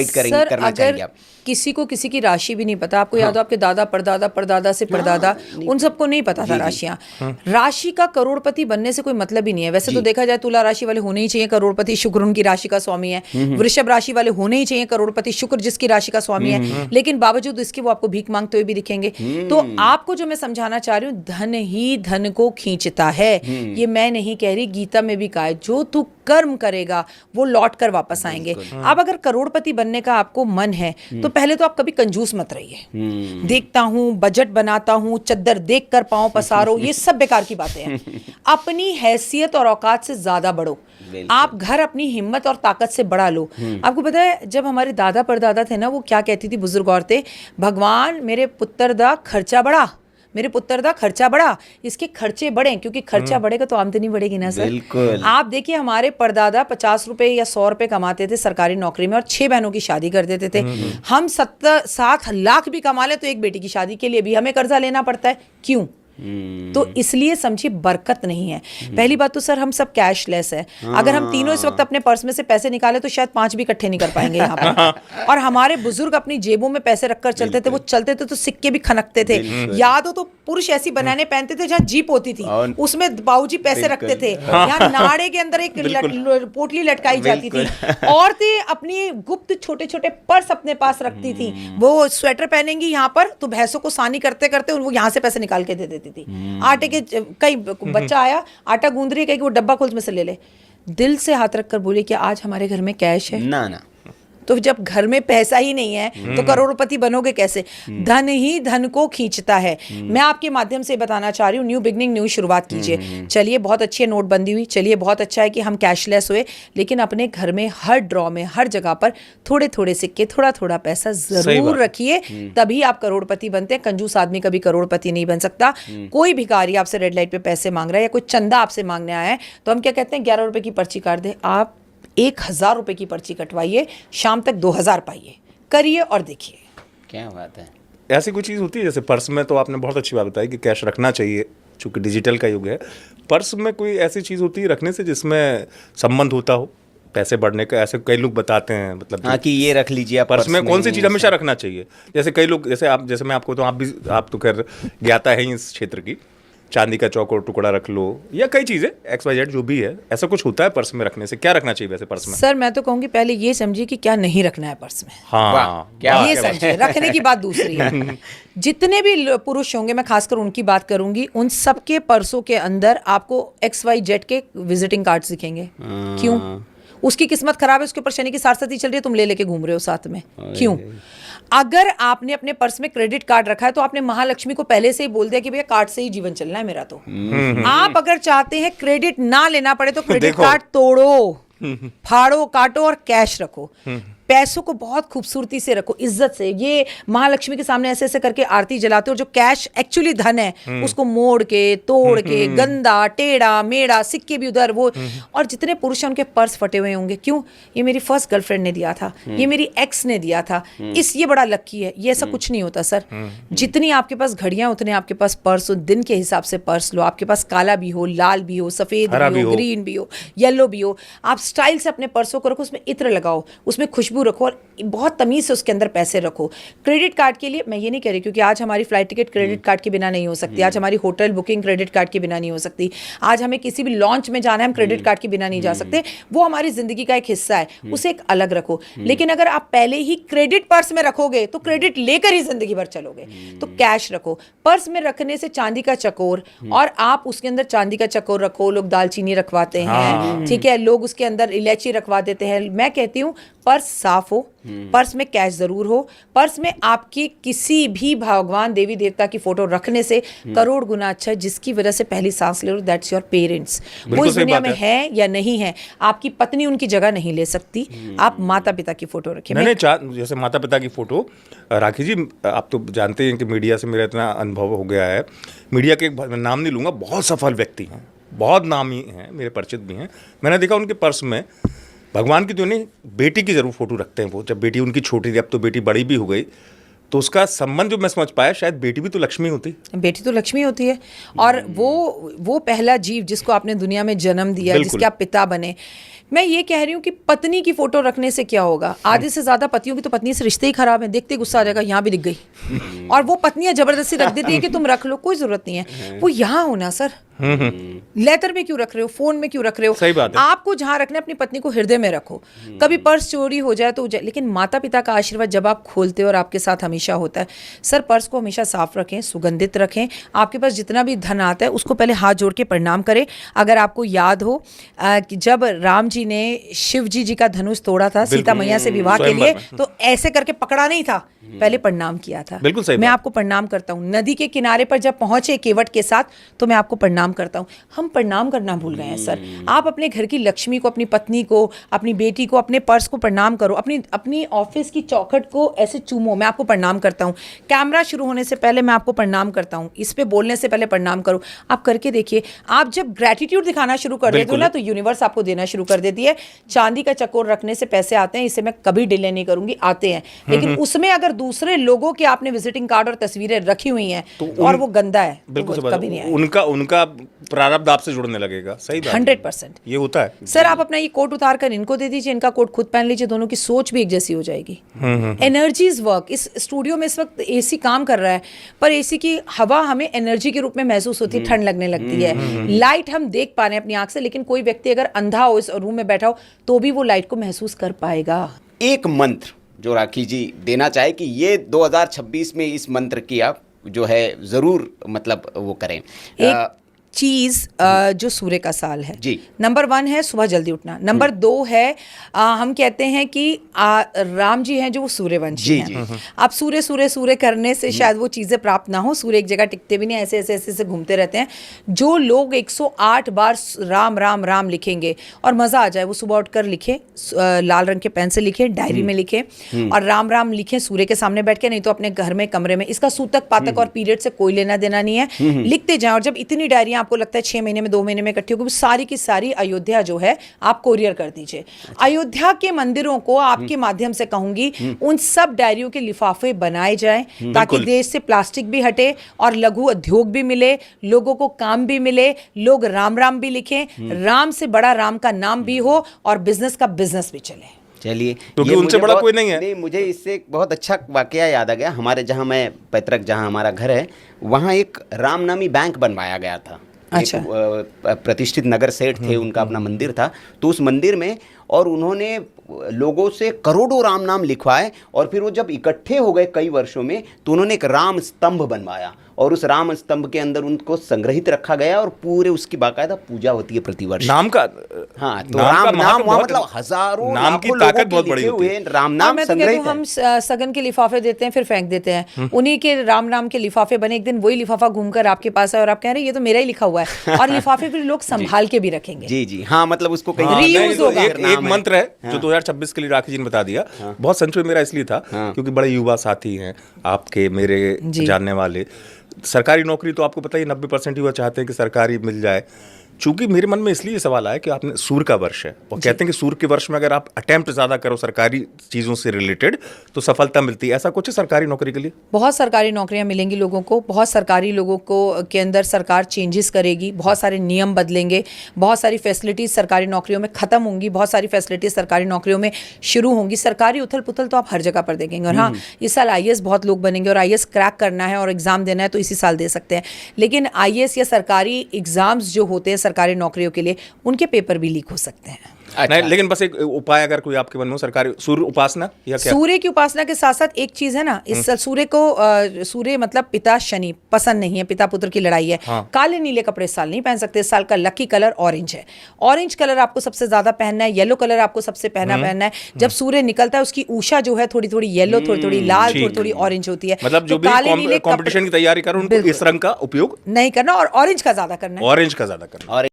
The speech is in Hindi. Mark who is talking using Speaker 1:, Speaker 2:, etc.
Speaker 1: सर
Speaker 2: करना
Speaker 1: अगर
Speaker 2: चाहेंगे आप?
Speaker 1: किसी को किसी की राशि भी नहीं पता, आपको याद हो आपके दादा परदादा परदादा से परदादा, उन सबको नहीं पता था राशियां। राशि का करोड़पति बनने से कोई मतलब ही नहीं है। वैसे तो देखा जाए तुला राशि वाले होने ही चाहिए करोड़पति, शुक्र उनकी राशि का स्वामी है। वृषभ राशि वाले होने ही चाहिए करोड़पति, शुक्र जिसकी राशि का स्वामी है। लेकिन बावजूद इसके वो आपको भीख मांगते हुए भी दिखेंगे। तो आपको जो मैं समझाना चाह रही हूँ, धन ही धन को खींचता है। ये मैं नहीं कह रही, गीता में भी कहा है, जो तू कर्म करेगा वो लौट कर वापस आएंगे। अब अगर करोड़पति बनने का आपको मन है तो पहले तो आप कभी कंजूस मत रहिए। देखता हूं, बजट बनाता हूं, चद्दर देख कर पांव पसारो, ये सब बेकार की बातें हैं। अपनी हैसियत और औकात से ज्यादा बढ़ो। आप घर अपनी हिम्मत और ताकत से बढ़ा लो। आपको पता है जब हमारे दादा परदादा थे ना, वो क्या कहती थी बुजुर्ग औरतें, भगवान मेरे पुत्र दा खर्चा बढ़ा, मेरे पुत्र दा खर्चा बढ़ा, इसके खर्चे बढ़े, क्योंकि खर्चा बढ़ेगा तो आमदनी बढ़ेगी ना सर।
Speaker 2: बिल्कुल।
Speaker 1: आप देखिए हमारे परदादा 50 रुपए या 100 रुपए कमाते थे सरकारी नौकरी में और 6 बहनों की शादी कर देते थे। हम 7 लाख भी कमा ले तो एक बेटी की शादी के लिए भी हमें कर्जा लेना पड़ता है। क्यों? तो इसलिए समझिए बरकत नहीं है। पहली बात तो सर हम सब कैशलेस है। अगर हम तीनों इस वक्त अपने पर्स में से पैसे निकाले तो शायद 5 भी इकट्ठे नहीं कर पाएंगे यहाँ पर। और हमारे बुजुर्ग अपनी जेबों में पैसे रखकर चलते थे, वो चलते थे तो सिक्के भी खनकते थे। याद हो तो पुरुष ऐसी बनाने पहनते थे जहाँ जीप होती थी, उसमें बाबूजी पैसे रखते थे। यहाँ नाड़े के अंदर एक पोटली लटकाई जाती थी। औरतें अपनी गुप्त छोटे छोटे पर्स अपने पास रखती थी। वो स्वेटर पहनेंगी यहाँ पर तो भैंसों को सानी करते करते वो यहाँ से पैसे निकाल के दे देती थी। आटे के कई बच्चा आया, आटा गूंद रही है, कहीं वो डब्बा खोल में से ले ले। दिल से हाथ रखकर बोले कि आज हमारे घर में कैश है
Speaker 2: ना ना।
Speaker 1: तो जब घर में पैसा ही नहीं है तो करोड़पति बनोगे कैसे? धन ही धन को खींचता है। मैं आपके माध्यम से बताना चाह रही हूँ, न्यू बिगनिंग, न्यू शुरुआत कीजिए। चलिए बहुत अच्छी है नोटबंदी हुई, चलिए बहुत अच्छा है कि हम कैशलेस हुए, लेकिन अपने घर में हर ड्रॉ में हर जगह पर थोड़े थोड़े सिक्के, थोड़ा थोड़ा पैसा जरूर रखिए, तभी आप करोड़पति बनते हैं। कंजूस आदमी कभी करोड़पति नहीं बन सकता। कोई भिखारी आपसे रेड लाइट पे पैसे मांग रहा है या कोई चंदा आपसे मांगने आया है तो हम क्या कहते हैं, 11 रुपए की पर्ची काट दे। आप 1000 रुपए की पर्ची कटवाइए, शाम तक 2000 पाइए, करिए और देखिए।
Speaker 2: क्या बात है।
Speaker 3: ऐसी कोई चीज़ होती है जैसे पर्स में, तो आपने बहुत अच्छी बात बताई कि कैश रखना चाहिए चूँकि डिजिटल का युग है। पर्स में कोई ऐसी चीज़ होती है रखने से जिसमें संबंध होता हो पैसे बढ़ने का? ऐसे कई लोग बताते हैं, मतलब
Speaker 2: हाँ कि ये रख लीजिए आप
Speaker 3: पर्स में कौन सी चीज़ हमेशा रखना चाहिए। जैसे कई लोग, जैसे मैं आपको, तो आप तो खैर ज्ञाता है इस क्षेत्र की, चांदी का चौकोर टुकड़ा रख लो या कई चीजें XYZ जो भी है, ऐसा कुछ होता है पर्स में रखने से? क्या रखना चाहिए वैसे पर्स में?
Speaker 1: सर मैं तो कहूंगी पहले ये समझिए कि क्या नहीं रखना है पर्स में।
Speaker 3: हाँ,
Speaker 2: क्या
Speaker 1: ये समझिए, रखने की बात दूसरी है। जितने भी पुरुष होंगे, मैं खासकर उनकी बात करूंगी, उन सबके पर्सों के अंदर आपको XYZ के विजिटिंग कार्ड्स दिखेंगे। क्यों? उसकी किस्मत खराब है, उसके ऊपर शनि की सारसती चल रही है, तुम ले लेके घूम रहे हो साथ में। क्यों? अगर आपने अपने पर्स में क्रेडिट कार्ड रखा है तो आपने महालक्ष्मी को पहले से ही बोल दिया कि भैया कार्ड से ही जीवन चलना है मेरा। तो आप अगर चाहते हैं क्रेडिट ना लेना पड़े तो क्रेडिट कार्ड तोड़ो, फाड़ो, काटो और कैश रखो। पैसों को बहुत खूबसूरती से रखो, इज्जत से। ये महालक्ष्मी के सामने ऐसे ऐसे करके आरती जलाते हो, जो कैश एक्चुअली धन है उसको मोड़ के, तोड़ के, गंदा, टेढ़ा मेढ़ा, सिक्के भी उधर वो। और जितने पुरुष हैं उनके पर्स फटे हुए होंगे। क्यों? ये मेरी फर्स्ट गर्लफ्रेंड ने दिया था, ये मेरी एक्स ने दिया था, ये बड़ा लक्की है। ये ऐसा कुछ नहीं होता सर। जितनी आपके पास घड़ियां उतने आपके पास पर्स हो। दिन के हिसाब से पर्स लो। आपके पास काला भी हो, लाल भी हो, सफेद भी हो, ग्रीन भी हो, येलो भी हो। आप स्टाइल से अपने पर्सों को रखो, उसमें इत्र लगाओ, उसमें खुशबू रखो और बहुत तमीज से उसके अंदर पैसे रखो। क्रेडिट कार्ड के लिए मैं ये नहीं कह रही, क्योंकि आज हमारी फ्लाइट टिकट क्रेडिट कार्ड के बिना नहीं हो सकती, आज हमारी होटल बुकिंग क्रेडिट कार्ड के बिना नहीं हो सकती, आज हमें किसी भी लॉन्च में जाना है हम क्रेडिट कार्ड के बिना नहीं जा सकते। वो हमारी जिंदगी का एक हिस्सा है, उसे एक अलग रखो। लेकिन अगर आप पहले ही क्रेडिट पर्स में रखोगे तो क्रेडिट लेकर ही जिंदगी भर चलोगे। तो कैश रखो। पर्स में रखने से चांदी का चकोर, और आप उसके अंदर चांदी का चकोर रखो। लोग दालचीनी रखवाते हैं, ठीक है, लोग उसके अंदर इलायची रखवा देते हैं। मैं कहती हूँ पर्स साफ हो, पर्स में कैश जरूर हो। पर्स में आपकी किसी भी भगवान देवी देवता की फोटो रखने से करोड़ गुना अच्छा है। जिसकी वजह से पहली सांस ले लो, दैट्स योर पेरेंट्स। वो इस दुनिया में है या नहीं है, आपकी पत्नी उनकी जगह नहीं ले सकती। आप माता पिता की फोटो रखिए।
Speaker 3: नहीं, जैसे माता पिता की फोटो, राखी जी आप तो जानते हैं कि मीडिया से मेरा इतना अनुभव हो गया है। मीडिया के नाम नहीं लूंगा, बहुत सफल व्यक्ति हैं, बहुत नामी हैं, मेरे परिचित भी हैं। मैंने देखा उनके पर्स में भगवान की तो नहीं, बेटी की जरूर फोटो रखते हैं वो। जब बेटी उनकी छोटी थी, अब तो बेटी बड़ी भी हो गई, तो उसका संबंध जो मैं समझ पाया, शायद बेटी भी तो लक्ष्मी होती।
Speaker 1: बेटी तो लक्ष्मी होती है, और वो पहला जीव जिसको आपने दुनिया में जन्म दिया,
Speaker 3: बिल्कुल।
Speaker 1: जिसके आप पिता बने। मैं ये कह रही हूँ कि पत्नी की फोटो रखने से क्या होगा? आधे से ज्यादा पतियों की तो पत्नी से रिश्ते ही खराब है, देखते गुस्सा आ जाएगा, यहाँ भी दिख गई। और वो पत्नियां जबरदस्ती रख देती है कि तुम रख लो, कोई जरूरत नहीं है। वो यहाँ होना सर, लेटर में क्यों रख रहे हो, फोन में क्यों रख रहे हो?
Speaker 3: सही बात है।
Speaker 1: आपको जहाँ रखना है अपनी पत्नी को हृदय में रखो। कभी पर्स चोरी हो जाए तो हो जाए, लेकिन माता पिता का आशीर्वाद जब आप खोलते हो और आपके साथ हमेशा होता है। सर पर्स को हमेशा साफ रखें, सुगंधित रखें। आपके पास जितना भी धन आता है उसको पहले हाथ जोड़ के प्रणाम करें। अगर आपको याद हो कि जब राम जी ने शिव जी का धनुष तोड़ा था सीता मैया से विवाह के
Speaker 3: स्वयंवर
Speaker 1: लिए,
Speaker 3: में।
Speaker 1: तो ऐसे करके पकड़ा नहीं था, पहले प्रणाम किया था।
Speaker 3: बिल्कुल सही
Speaker 1: मैं
Speaker 3: बात।
Speaker 1: आपको प्रणाम करता हूँ। नदी के किनारे पर जब पहुंचे केवट के साथ, तो मैं आपको प्रणाम करता हूँ। हम प्रणाम करना भूल गए हैं सर। आप अपने घर की लक्ष्मी को, अपनी पत्नी को, अपनी बेटी को, अपने पर्स को प्रणाम करो, अपनी ऑफिस की चौखट को ऐसे चूमो। मैं आपको प्रणाम करता हूँ। कैमरा शुरू होने से पहले मैं आपको प्रणाम करता हूँ। इस पे बोलने से पहले प्रणाम करो। आप करके देखिए, आप जब ग्रेटिट्यूड दिखाना शुरू कर देते हो ना, तो यूनिवर्स आपको देना शुरू कर देती है। चांदी का चकोर रखने से पैसे आते हैं, इसे मैं कभी डिले नहीं करूंगी, आते हैं। लेकिन उसमें अगर दूसरे लोगों के आपने विजिटिंग कार्ड और तस्वीरें रखी हुई हैं और वो गंदा है, तो
Speaker 3: बिल्कुल
Speaker 1: वो
Speaker 3: सही
Speaker 1: कभी
Speaker 3: बात
Speaker 1: नहीं
Speaker 3: है।
Speaker 1: आएगा।
Speaker 3: उनका प्रारब्ध आपसे जुड़ने लगेगा। सही बात है।
Speaker 1: 100%।
Speaker 3: ये होता है।
Speaker 1: सर आप अपना ये कोट उतार कर इनको दे दीजिए, इनका कोट खुद पहन लीजिए, दोनों की सोच भी एक जैसी हो जाएगी। Energies work. इस स्टूडियो में इस वक्त एसी काम कर रहा है, पर एसी की हवा हमें एनर्जी के रूप में महसूस होती है, ठंड लगने लगती है। लाइट हम देख पा रहे हैं अपनी आंख से, लेकिन कोई व्यक्ति अगर अंधा हो, इस रूम में बैठा हो, तो भी वो लाइट को महसूस कर पाएगा।
Speaker 2: एक मंत्र जो राखी जी देना चाहे कि ये 2026 में इस मंत्र की आप जो है जरूर मतलब वो करें।
Speaker 1: एक चीज जो सूर्य का साल है
Speaker 2: जी।
Speaker 1: नंबर 1 है सुबह जल्दी उठना। नंबर 2 है हम कहते हैं कि राम जी हैं जो वो सूर्यवंशी
Speaker 2: जी,
Speaker 1: हैं।
Speaker 2: जी।
Speaker 1: अब सूर्य सूर्य सूर्य करने से शायद वो चीजें प्राप्त ना हो। सूर्य एक जगह टिकते भी नहीं, ऐसे ऐसे ऐसे ऐसे घूमते रहते हैं। जो लोग 108 बार राम राम राम लिखेंगे और मजा आ जाए, वो सुबह उठकर लिखे, लाल रंग के पेन से लिखे, डायरी में लिखे और राम राम लिखे सूर्य के सामने बैठ के, नहीं तो अपने घर में कमरे में। इसका सूतक पातक और पीरियड से कोई लेना देना नहीं है। लिखते जाएं, और जब इतनी डायरियां आपको लगता है 6 महीने में 2 महीने में इकट्ठी होगी, सारी की सारी अयोध्या जो है आप कोरियर कर दीजिए। अयोध्या के मंदिरों को आपके माध्यम से कहूंगी, उन सब डायरियों के लिफाफे बनाए जाएं, ताकि देश से प्लास्टिक भी हटे और लघु उद्योग भी मिले, लोगों को काम भी मिले, लोग राम राम भी लिखें, राम से बड़ा राम का नाम भी हो और बिजनेस का बिजनेस भी चले।
Speaker 2: चलिए,
Speaker 3: क्योंकि
Speaker 2: ये
Speaker 3: उनसे
Speaker 2: मुझे
Speaker 3: बड़ा
Speaker 2: बहुत-
Speaker 3: कोई नहीं है।
Speaker 2: नहीं, मुझे इससे एक बहुत अच्छा वाकया याद आ गया। हमारे जहाँ मैं पैतृक, जहाँ हमारा घर है, वहाँ एक रामनामी बैंक बनवाया गया था।
Speaker 1: अच्छा।
Speaker 2: एक प्रतिष्ठित नगर सेठ थे, उनका अपना मंदिर था। तो उस मंदिर में और उन्होंने लोगों से करोड़ों राम नाम लिखवाए, और फिर वो जब इकट्ठे हो गए कई वर्षों में, तो उन्होंने एक राम स्तंभ बनवाया, और उस राम स्तंभ के अंदर उनको संग्रहित रखा गया, और पूरे उसकी बाकायदा पूजा होती है प्रतिवर्ष।
Speaker 3: नाम का
Speaker 2: हाँ, तो
Speaker 3: नाम का
Speaker 2: राम नाम
Speaker 3: महत्व
Speaker 2: वहाँ
Speaker 3: बहुत-
Speaker 2: मतलब हजारों
Speaker 3: नाम की
Speaker 2: लाखों
Speaker 3: ताकत
Speaker 2: लोगों के
Speaker 3: बहुत बड़ी
Speaker 2: लिखे
Speaker 3: होती
Speaker 2: हुए
Speaker 3: है।
Speaker 2: राम
Speaker 1: और
Speaker 2: नाम
Speaker 1: मैं तो कहती
Speaker 2: संग्रहित
Speaker 1: हूँ, हम सगन के लिफाफे देते हैं फिर फेंक देते हैं। उन्हीं के राम नाम के लिफाफे बने, एक दिन वही लिफाफा घूमकर आपके पास है और आप कह रहे हैं ये तो मेरा ही लिखा हुआ है, और लिफाफे फिर लोग संभाल के भी रखेंगे।
Speaker 2: जी जी, हाँ, मतलब उसको कहीं
Speaker 3: हाँ,
Speaker 1: Reuse
Speaker 3: नहीं, तो
Speaker 1: होगा।
Speaker 3: एक मंत्र है जो 2026 के लिए राखी जी ने बता दिया। बहुत संचय मेरा इसलिए था क्योंकि बड़े युवा साथी हैं आपके, मेरे
Speaker 1: जी।
Speaker 3: जानने वाले। सरकारी नौकरी तो आपको पता ही 90% युवा चाहते हैं कि सरकारी मिल जाए। चूंकि मेरे मन में इसलिए सवाल आया कि आपने सूर्य का वर्ष है, और कहते हैं कि सूर्य के वर्ष में अगर आप अटेम्प्ट ज्यादा करो सरकारी चीजों से रिलेटेड, तो सफलता मिलती है। ऐसा कुछ है सरकारी नौकरी के लिए?
Speaker 1: बहुत सरकारी नौकरियां मिलेंगी लोगों को, बहुत सरकारी लोगों को के अंदर सरकार चेंजेस करेगी, बहुत सारे नियम बदलेंगे, बहुत सारी फैसिलिटीज सरकारी नौकरियों में खत्म होंगी, बहुत सारी फैसिलिटीज सरकारी नौकरियों में शुरू होंगी। सरकारी उथल पुथल तो आप हर जगह पर देखेंगे। और हाँ, इस साल आईएएस बहुत लोग बनेंगे, और आईएएस क्रैक करना है और एग्जाम देना है तो इसी साल दे सकते हैं। लेकिन आईएएस या सरकारी एग्जाम्स जो होते हैं सरकारी नौकरियों के लिए, उनके पेपर भी लीक हो सकते हैं।
Speaker 3: नहीं, लेकिन बस एक उपाय अगर कोई आपके मन में हो, सरकारी सूर्य उपासना या क्या?
Speaker 1: सूर्य की उपासना के साथ साथ एक चीज है ना, इस साल सूर्य को सूर्य मतलब पिता शनि पसंद नहीं है, पिता पुत्र की लड़ाई है। काले नीले कपड़े इस साल नहीं पहन सकते। इस साल का लकी कलर ऑरेंज है। ऑरेंज कलर आपको सबसे ज्यादा पहनना है, येलो कलर आपको सबसे पहनना है। जब सूर्य निकलता है उसकी ऊषा जो है थोड़ी थोड़ी येलो, थोड़ी थोड़ी लाल, थोड़ी थोड़ी ऑरेंज होती है।
Speaker 3: मतलब जो
Speaker 1: तो
Speaker 3: भी
Speaker 1: काले नीले
Speaker 3: कंपटीशन की तैयारी करो, उनको
Speaker 1: बिल्कुल
Speaker 3: इस रंग का उपयोग,
Speaker 1: नहीं करना, और ऑरेंज का ज्यादा करना है।
Speaker 3: ऑरेंज का ज्यादा करना।
Speaker 2: और